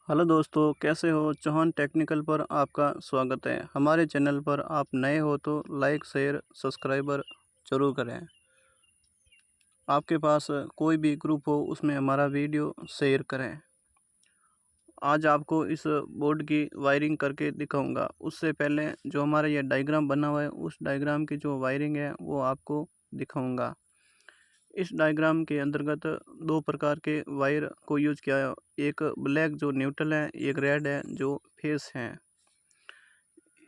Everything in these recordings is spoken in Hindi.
हेलो दोस्तों, कैसे हो? चौहान टेक्निकल पर आपका स्वागत है। हमारे चैनल पर आप नए हो तो लाइक शेयर सब्सक्राइबर ज़रूर करें। आपके पास कोई भी ग्रुप हो उसमें हमारा वीडियो शेयर करें। आज आपको इस बोर्ड की वायरिंग करके दिखाऊंगा। उससे पहले जो हमारा ये डायग्राम बना हुआ है उस डायग्राम की जो वायरिंग है वो आपको दिखाऊंगा। इस डायग्राम के अंतर्गत दो प्रकार के वायर को यूज किया है। एक ब्लैक जो न्यूट्रल है, एक रेड है जो फेस है।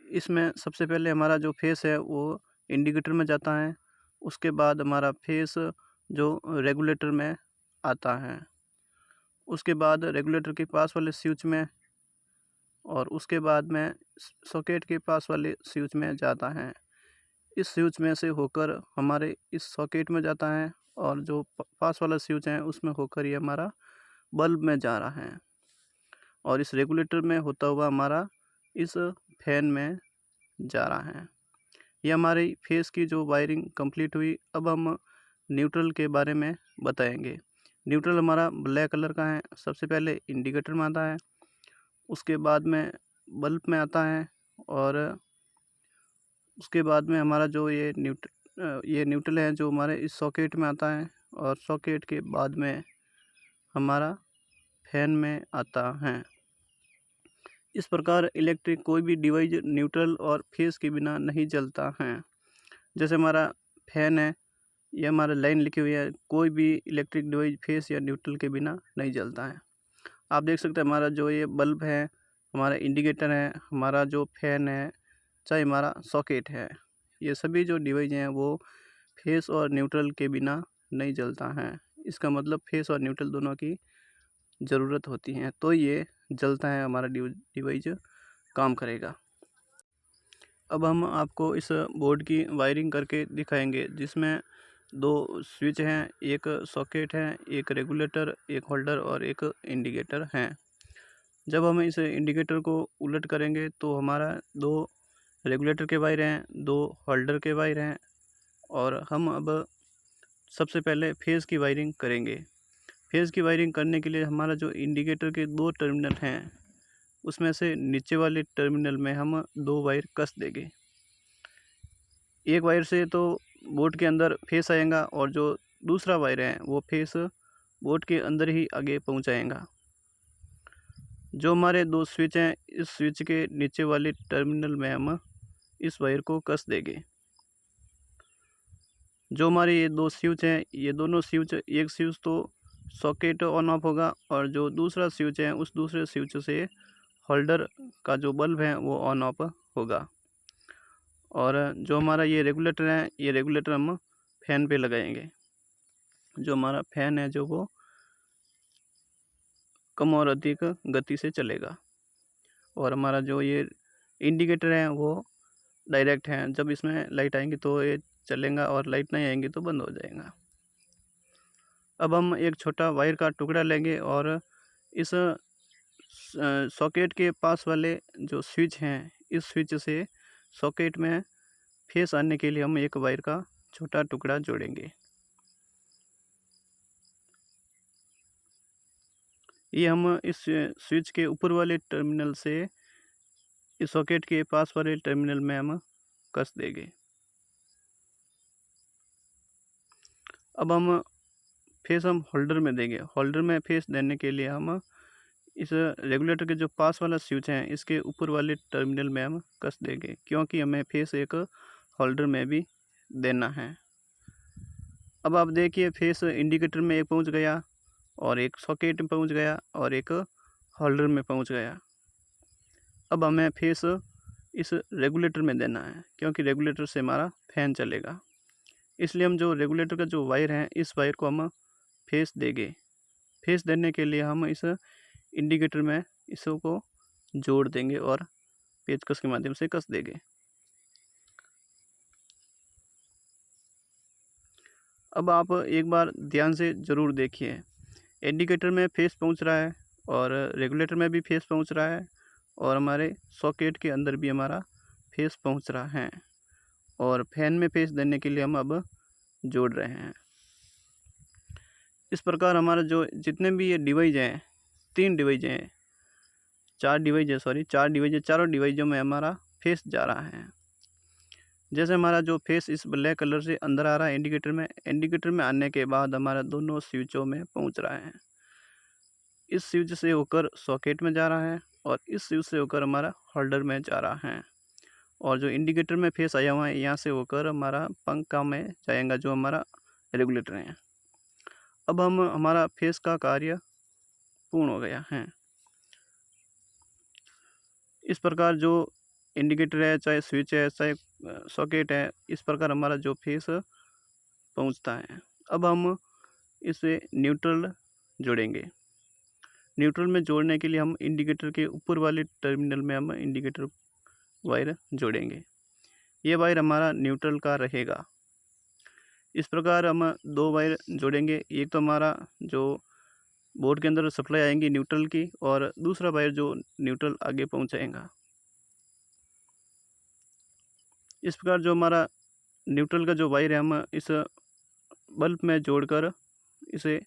इसमें सबसे पहले हमारा जो फेस है वो इंडिकेटर में जाता है। उसके बाद हमारा फेस जो रेगुलेटर में आता है। उसके बाद रेगुलेटर के पास वाले स्विच में और उसके बाद में सॉकेट के पास वाले स्विच में जाता है। इस स्विच में से होकर हमारे इस सॉकेट में जाता है और जो पास वाला स्विच है उसमें होकर ये हमारा बल्ब में जा रहा है और इस रेगुलेटर में होता हुआ हमारा इस फैन में जा रहा है। ये हमारी फेस की जो वायरिंग कंप्लीट हुई। अब हम न्यूट्रल के बारे में बताएंगे। न्यूट्रल हमारा ब्लैक कलर का है। सबसे पहले इंडिकेटर में आता है, उसके बाद में बल्ब में आता है और उसके बाद में हमारा जो ये न्यूट्रल है जो हमारे इस सॉकेट में आता है और सॉकेट के बाद में हमारा फैन में आता है। इस प्रकार इलेक्ट्रिक कोई भी डिवाइस न्यूट्रल और फेस के बिना नहीं चलता है। जैसे हमारा फैन है, ये हमारा लाइन लिखी हुई है, कोई भी इलेक्ट्रिक डिवाइस फेस या न्यूट्रल के बिना नहीं जलता है। आप देख सकते हैं हमारा जो ये बल्ब है, हमारा इंडिकेटर है, हमारा जो फैन है, चाहे हमारा सॉकेट है, ये सभी जो डिवाइस हैं वो फेस और न्यूट्रल के बिना नहीं जलता है। इसका मतलब फेस और न्यूट्रल दोनों की ज़रूरत होती है तो ये जलता है, हमारा डिवाइस काम करेगा। अब हम आपको इस बोर्ड की वायरिंग करके दिखाएंगे जिसमें दो स्विच हैं, एक सॉकेट है, एक रेगुलेटर, एक होल्डर और एक इंडिकेटर है। जब हम इस इंडिकेटर को उलट करेंगे तो हमारा दो रेगुलेटर के वायर हैं, दो होल्डर के वायर हैं और हम अब सबसे पहले फेज़ की वायरिंग करेंगे। फेज़ की वायरिंग करने के लिए हमारा जो इंडिकेटर के दो टर्मिनल हैं उसमें से नीचे वाले टर्मिनल में हम दो वायर कस देंगे। एक वायर से तो बोर्ड के अंदर फेस आएगा और जो दूसरा वायर है वो फेस बोर्ड के अंदर ही आगे पहुंचाएगा। जो हमारे दो स्विच हैं, इस स्विच के नीचे वाले टर्मिनल में हम इस वायर को कस देंगे। जो हमारे ये दो स्विच हैं, ये दोनों स्विच, एक स्विच तो सॉकेट ऑन ऑफ होगा और जो दूसरा स्विच है उस दूसरे स्विच से होल्डर का जो बल्ब है वो ऑन ऑफ होगा। और जो हमारा ये रेगुलेटर है, ये रेगुलेटर हम फैन पे लगाएंगे। जो हमारा फैन है जो वो कम और अधिक गति से चलेगा और हमारा जो ये इंडिकेटर है वो डायरेक्ट है। जब इसमें लाइट आएंगी तो ये चलेगा और लाइट नहीं आएंगी तो बंद हो जाएगा। अब हम एक छोटा वायर का टुकड़ा लेंगे और इस सॉकेट के पास वाले जो स्विच हैं, इस स्विच से सॉकेट में फेस आने के लिए हम एक वायर का छोटा टुकड़ा जोड़ेंगे। ये हम इस स्विच के ऊपर वाले टर्मिनल से इस सॉकेट के पास वाले टर्मिनल में हम कस देंगे। अब हम फेस होल्डर में देंगे। होल्डर में फेस देने के लिए हम इस रेगुलेटर के जो पास वाला स्विच है इसके ऊपर वाले टर्मिनल में हम कस देंगे, क्योंकि हमें फेस एक होल्डर में भी देना है। अब आप देखिए फेस इंडिकेटर में एक पहुंच गया और एक सॉकेट में पहुंच गया और एक होल्डर में पहुंच गया। अब हमें फेस इस रेगुलेटर में देना है क्योंकि रेगुलेटर से हमारा फैन चलेगा। इसलिए हम जो रेगुलेटर का जो वायर है इस वायर को हम फेस देंगे। फेस देने के लिए हम इस इंडिकेटर में इसको जोड़ देंगे और पेचकस के माध्यम से कस देंगे। अब आप एक बार ध्यान से ज़रूर देखिए, इंडिकेटर में फेस पहुंच रहा है और रेगुलेटर में भी फेस पहुंच रहा है और हमारे सॉकेट के अंदर भी हमारा फेस पहुंच रहा है और फैन में फेस देने के लिए हम अब जोड़ रहे हैं। इस प्रकार हमारा जो जितने भी ये डिवाइस हैं, तीन डिवाइस हैं, चारों डिवाइजों में हमारा फेस जा रहा है। जैसे हमारा जो फेस इस ब्लैक कलर से अंदर आ रहा है इंडिकेटर में आने के बाद हमारा दोनों स्विचों में पहुंच रहा है। इस स्विच से होकर सॉकेट में जा रहा है और इस स्विच से होकर हमारा होल्डर में जा रहा है। और जो इंडिकेटर में फेस आया हुआ है यहाँ से होकर हमारा पंखा में जाएगा, जो हमारा रेगुलेटर है। अब हमारा फेस का कार्य पूर्ण हो गया है। इस प्रकार जो इंडिकेटर है, चाहे स्विच है, चाहे सॉकेट है, इस प्रकार हमारा जो फेस पहुंचता है। अब हम इसे न्यूट्रल जोड़ेंगे। न्यूट्रल में जोड़ने के लिए हम इंडिकेटर के ऊपर वाले टर्मिनल में हम इंडिकेटर वायर जोड़ेंगे। ये वायर हमारा न्यूट्रल का रहेगा। इस प्रकार हम 2 वायर जोड़ेंगे। एक तो हमारा जो बोर्ड के अंदर सप्लाई आएंगी न्यूट्रल की, और दूसरा वायर जो न्यूट्रल आगे पहुंचाएगा। इस प्रकार जो हमारा न्यूट्रल का जो वायर है हम इस बल्ब में जोड़कर इसे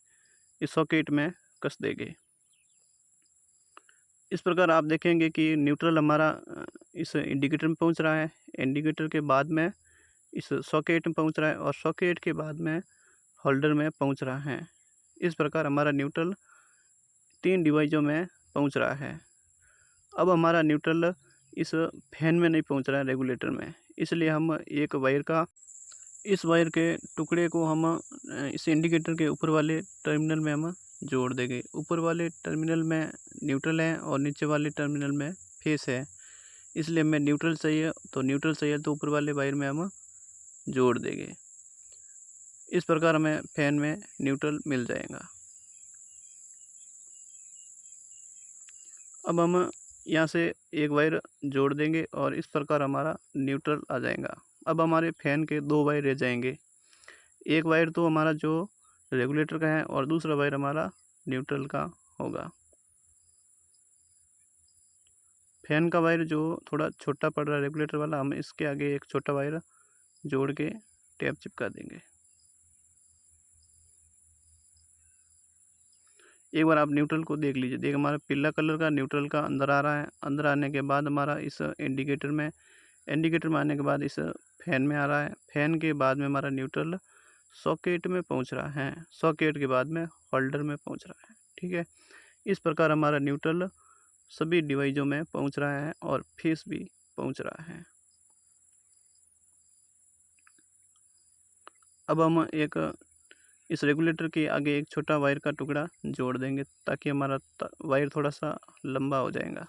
इस सॉकेट में कस देंगे। इस प्रकार आप देखेंगे कि न्यूट्रल हमारा इस इंडिकेटर में पहुंच रहा है, इंडिकेटर के बाद में इस सॉकेट में पहुंच रहा है और सॉकेट के बाद में होल्डर में पहुंच रहा है। इस प्रकार हमारा न्यूट्रल 3 डिवाइसों में पहुंच रहा है। अब हमारा न्यूट्रल इस फैन में नहीं पहुंच रहा है, रेगुलेटर में, इसलिए हम एक वायर का इस वायर के टुकड़े को हम इस इंडिकेटर के ऊपर वाले टर्मिनल में हम जोड़ देंगे। ऊपर वाले टर्मिनल में न्यूट्रल है और नीचे वाले टर्मिनल में फेस है, इसलिए हमें न्यूट्रल चाहिए तो ऊपर वाले वायर में हम जोड़ देंगे। इस प्रकार हमें फैन में न्यूट्रल मिल जाएगा। अब हम यहाँ से एक वायर जोड़ देंगे और इस प्रकार हमारा न्यूट्रल आ जाएगा। अब हमारे फैन के 2 वायर रह जाएंगे। एक वायर तो हमारा जो रेगुलेटर का है और दूसरा वायर हमारा न्यूट्रल का होगा। फैन का वायर जो थोड़ा छोटा पड़ रहा है रेगुलेटर वाला, हम इसके आगे एक छोटा वायर जोड़ के टैप चिपका देंगे। एक बार आप न्यूट्रल को देख लीजिए। देख, हमारा पीला कलर का न्यूट्रल का अंदर आ रहा है। अंदर आने के बाद हमारा इस इंडिकेटर में आने के बाद इस फैन में आ रहा है। फैन के बाद में हमारा न्यूट्रल सॉकेट में पहुंच रहा है। सॉकेट के बाद में होल्डर में पहुंच रहा है। ठीक है, इस प्रकार हमारा न्यूट्रल सभी डिवाइसों में पहुंच रहा है और फेस भी पहुंच रहा है। अब हम इस रेगुलेटर के आगे एक छोटा वायर का टुकड़ा जोड़ देंगे ताकि हमारा वायर थोड़ा सा लंबा हो जाएगा।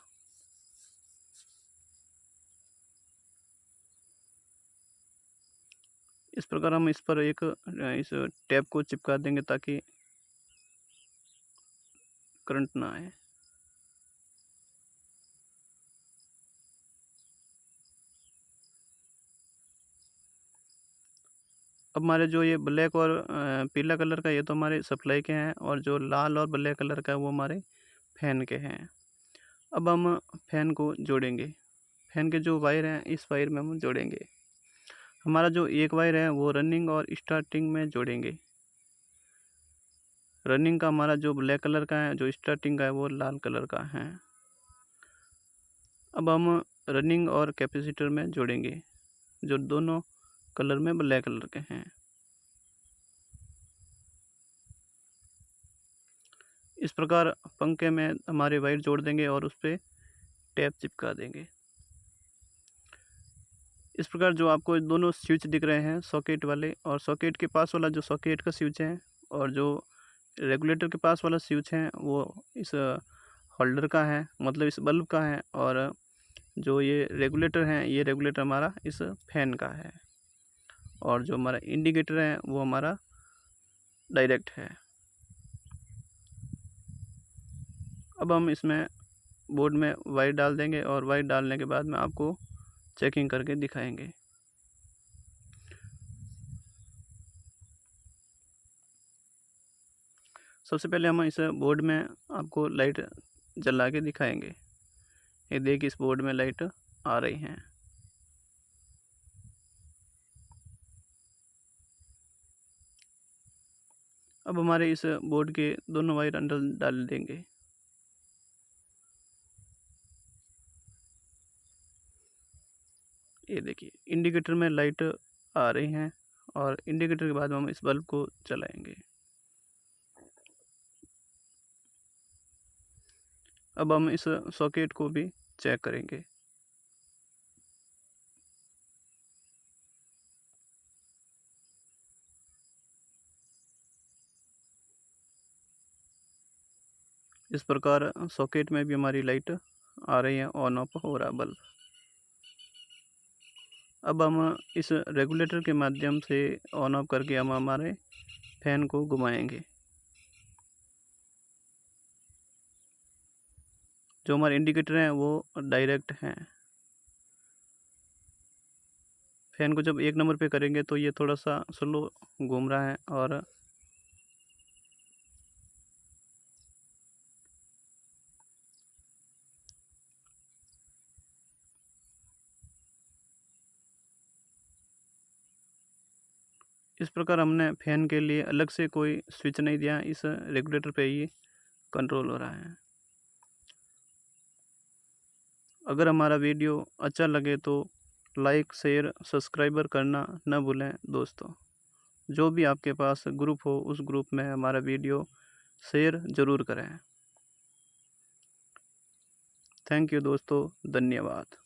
इस प्रकार हम इस पर इस टैप को चिपका देंगे ताकि करंट ना आए। अब हमारे जो ये ब्लैक और पीला कलर का, ये तो हमारे सप्लाई के हैं, और जो लाल और ब्लैक कलर का वो हमारे फैन के हैं। अब हम फैन को जोड़ेंगे। फैन के जो वायर हैं इस वायर में हम जोड़ेंगे। हमारा जो एक वायर है वो रनिंग और स्टार्टिंग में जोड़ेंगे। रनिंग का हमारा जो ब्लैक कलर का है, जो स्टार्टिंग का है वो लाल कलर का है। अब हम रनिंग और कैपेसिटर में जोड़ेंगे, जो दोनों कलर में ब्लैक कलर के हैं। इस प्रकार पंखे में हमारे वायर जोड़ देंगे और उस पर टैप चिपका देंगे। इस प्रकार जो आपको दोनों स्विच दिख रहे हैं सॉकेट वाले, और सॉकेट के पास वाला जो सॉकेट का स्विच है और जो रेगुलेटर के पास वाला स्विच है वो इस होल्डर का है, मतलब इस बल्ब का है। और जो ये रेगुलेटर है, ये रेगुलेटर हमारा इस फैन का है। और जो हमारा इंडिकेटर है वो हमारा डायरेक्ट है। अब हम इसमें बोर्ड में वायर डाल देंगे और वायर डालने के बाद में आपको चेकिंग करके दिखाएंगे। सबसे पहले हम इस बोर्ड में आपको लाइट जला के दिखाएंगे। ये देख, इस बोर्ड में लाइट आ रही हैं। अब हमारे इस बोर्ड के दोनों वायर अंदर डाल देंगे। ये देखिए इंडिकेटर में लाइट आ रही हैं और इंडिकेटर के बाद हम इस बल्ब को चलाएंगे। अब हम इस सॉकेट को भी चेक करेंगे। इस प्रकार सॉकेट में भी हमारी लाइट आ रही है, ऑन ऑफ हो रहा है बल्ब। अब हम इस रेगुलेटर के माध्यम से ऑन ऑफ करके हम हमारे फैन को घुमाएंगे। जो हमारे इंडिकेटर हैं वो डायरेक्ट हैं। फैन को जब 1 नंबर पे करेंगे तो ये थोड़ा सा स्लो घूम रहा है और इस प्रकार हमने फैन के लिए अलग से कोई स्विच नहीं दिया, इस रेगुलेटर पे ही कंट्रोल हो रहा है। अगर हमारा वीडियो अच्छा लगे तो लाइक शेयर सब्सक्राइबर करना न भूलें दोस्तों। जो भी आपके पास ग्रुप हो उस ग्रुप में हमारा वीडियो शेयर ज़रूर करें। थैंक यू दोस्तों, धन्यवाद।